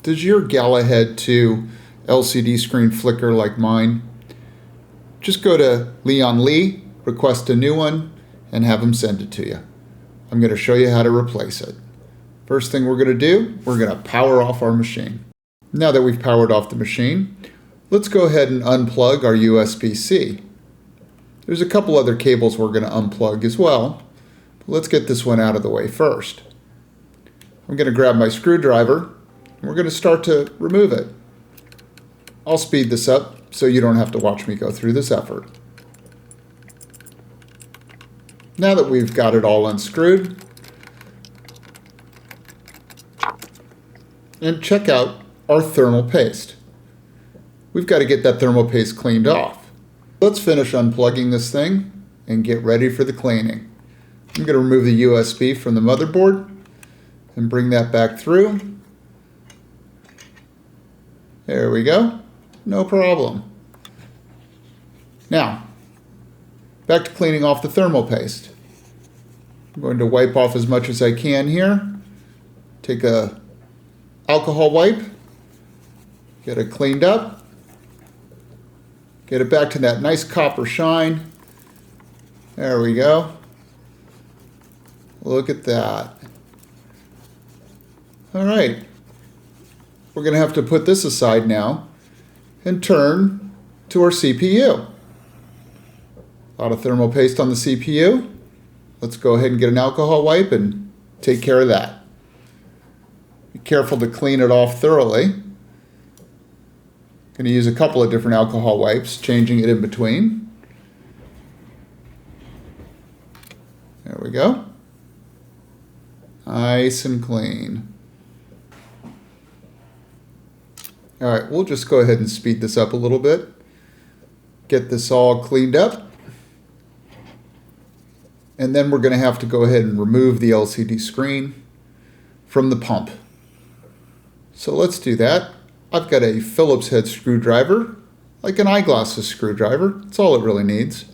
Does your GALAHAD 2 LCD screen flicker like mine? Just go to Lian-Li, request a new one, and have them send it to you. I'm going to show you how to replace it. First thing we're going to do, we're going to power off our machine. Now that we've powered off the machine, let's go ahead and unplug our USB-C. There's a couple other cables we're going to unplug as well, but let's get this one out of the way first. I'm going to grab my screwdriver, and we're going to start to remove it. I'll speed this up so you don't have to watch me go through this effort. Now that we've got it all unscrewed, and check out our thermal paste. We've got to get that thermal paste cleaned off. Let's finish unplugging this thing and get ready for the cleaning. I'm going to remove the USB from the motherboard and bring that back through. There we go. No problem. Now, back to cleaning off the thermal paste. I'm going to wipe off as much as I can here. Take a alcohol wipe, get it cleaned up, get it back to that nice copper shine. There we go. Look at that. All right, we're going to have to put this aside now and turn to our CPU. A lot of thermal paste on the CPU. Let's go ahead and get an alcohol wipe and take care of that. Be careful to clean it off thoroughly. I'm going to use a couple of different alcohol wipes, changing it in between. There we go. Nice and clean. All right, we'll just go ahead and speed this up a little bit. Get this all cleaned up. And then we're going to have to go ahead and remove the LCD screen from the pump. So let's do that. I've got a Phillips head screwdriver, like an eyeglasses screwdriver. That's all it really needs.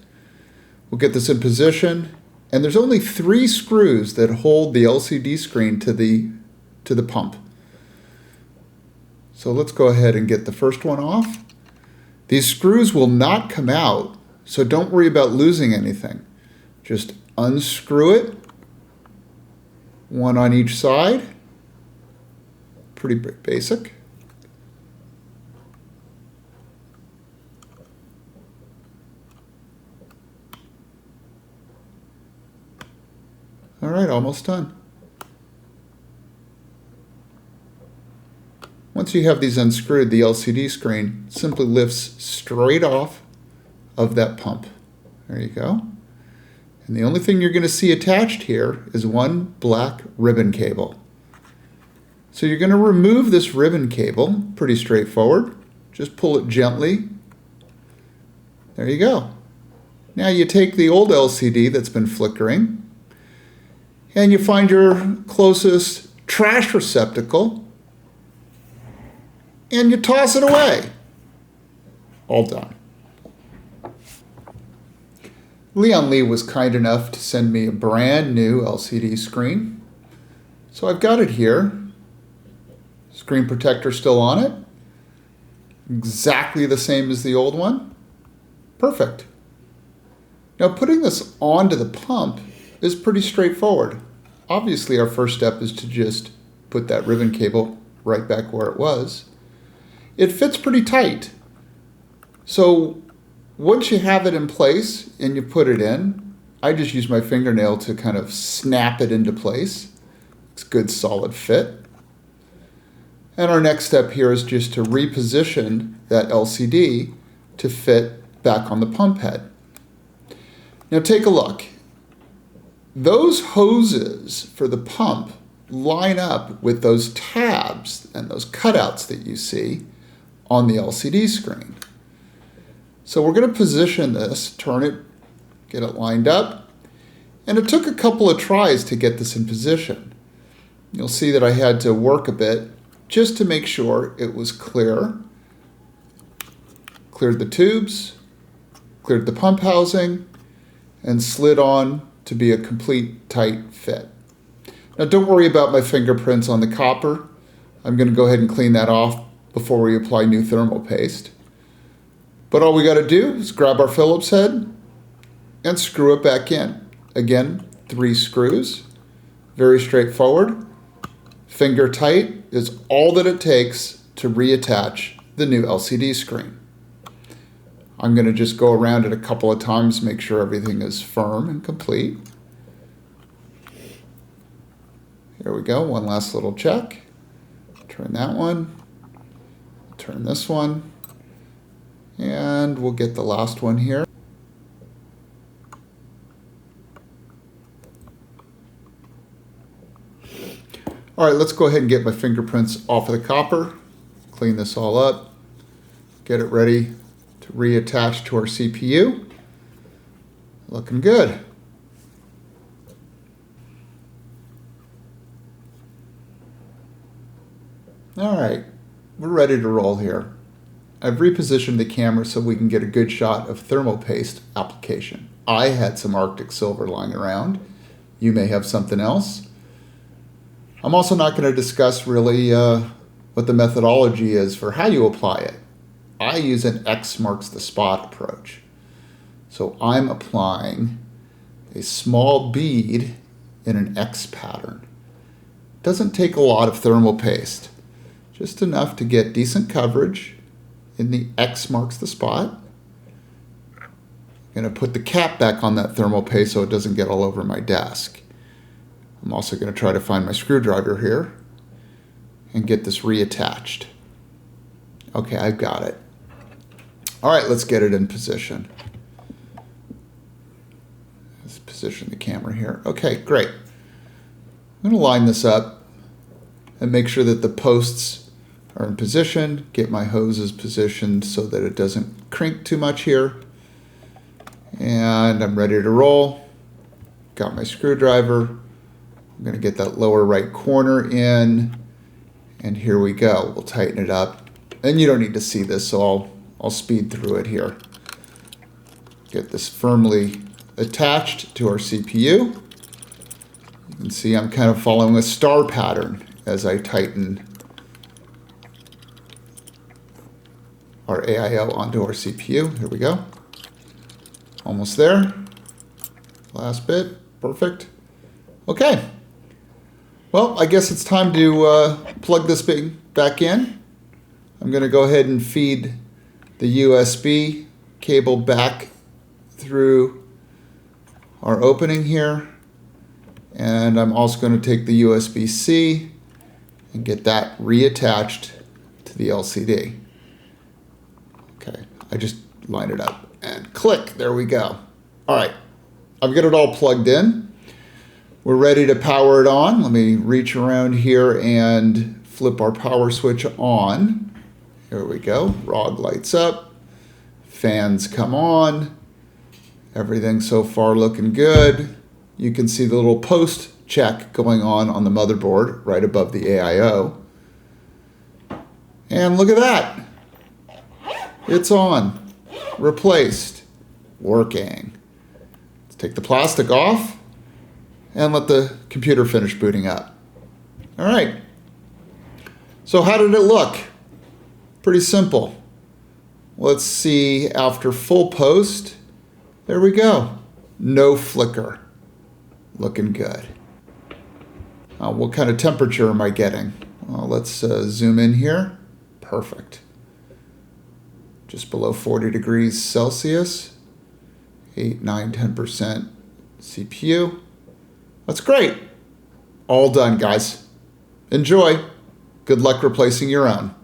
We'll get this in position. And there's only 3 screws that hold the LCD screen to the pump. So let's go ahead and get the first one off. These screws will not come out, so don't worry about losing anything. Just unscrew it, one on each side. Pretty basic. All right, almost done. Once you have these unscrewed, the LCD screen simply lifts straight off of that pump. There you go. And the only thing you're going to see attached here is one black ribbon cable. So you're going to remove this ribbon cable, pretty straightforward. Just pull it gently. There you go. Now you take the old LCD that's been flickering, and you find your closest trash receptacle, and you toss it away. All done. Lian-Li was kind enough to send me a brand new LCD screen. So I've got it here. Screen protector still on it. Exactly the same as the old one. Perfect. Now putting this onto the pump is pretty straightforward. Obviously our first step is to just put that ribbon cable right back where it was. It fits pretty tight. So once you have it in place and you put it in, I just use my fingernail to kind of snap it into place. It's a good solid fit. And our next step here is just to reposition that LCD to fit back on the pump head. Now take a look. Those hoses for the pump line up with those tabs and those cutouts that you see on the LCD screen. So we're going to position this, turn it, get it lined up, and it took a couple of tries to get this in position. You'll see that I had to work a bit just to make sure it was clear. Cleared the tubes, cleared the pump housing, and slid on to be a complete tight fit. Now don't worry about my fingerprints on the copper. I'm going to go ahead and clean that off before we apply new thermal paste. But all we got to do is grab our Phillips head and screw it back in. Again, 3 screws, very straightforward. Finger tight is all that it takes to reattach the new LCD screen. I'm going to just go around it a couple of times, make sure everything is firm and complete. Here we go, one last little check. Turn that one, turn this one, and we'll get the last one here. All right, let's go ahead and get my fingerprints off of the copper, clean this all up, get it ready to reattach to our CPU. Looking good. All right, we're ready to roll here. I've repositioned the camera so we can get a good shot of thermal paste application. I had some Arctic silver lying around. You may have something else. I'm also not going to discuss really what the methodology is for how you apply it. I use an X marks the spot approach. So I'm applying a small bead in an X pattern. Doesn't take a lot of thermal paste, just enough to get decent coverage in the X marks the spot. I'm going to put the cap back on that thermal paste so it doesn't get all over my desk. I'm also going to try to find my screwdriver here and get this reattached. Okay, I've got it. All right, let's get it in position. Let's position the camera here. Okay, great. I'm going to line this up and make sure that the posts are in position, get my hoses positioned so that it doesn't crink too much here. And I'm ready to roll. Got my screwdriver. I'm going to get that lower right corner in, and here we go. We'll tighten it up. And you don't need to see this, so I'll speed through it here. Get this firmly attached to our CPU. You can see I'm kind of following a star pattern as I tighten our AIO onto our CPU. Here we go. Almost there. Last bit. Perfect. Okay. Well, I guess it's time to plug this back in. I'm going to go ahead and feed the USB cable back through our opening here. And I'm also going to take the USB-C and get that reattached to the LCD. Okay, I just line it up and click, there we go. All right, I've got it all plugged in. We're ready to power it on. Let me reach around here and flip our power switch on. Here we go, ROG lights up, fans come on. Everything so far looking good. You can see the little post check going on the motherboard right above the AIO. And look at that. It's on, replaced, working. Let's take the plastic off and let the computer finish booting up. All right. So how did it look? Pretty simple. Let's see after full post. There we go. No flicker. Looking good. What kind of temperature am I getting? Well, let's zoom in here. Perfect. Just below 40 degrees Celsius. 8, 9, 10% CPU. That's great. All done, guys. Enjoy. Good luck replacing your own.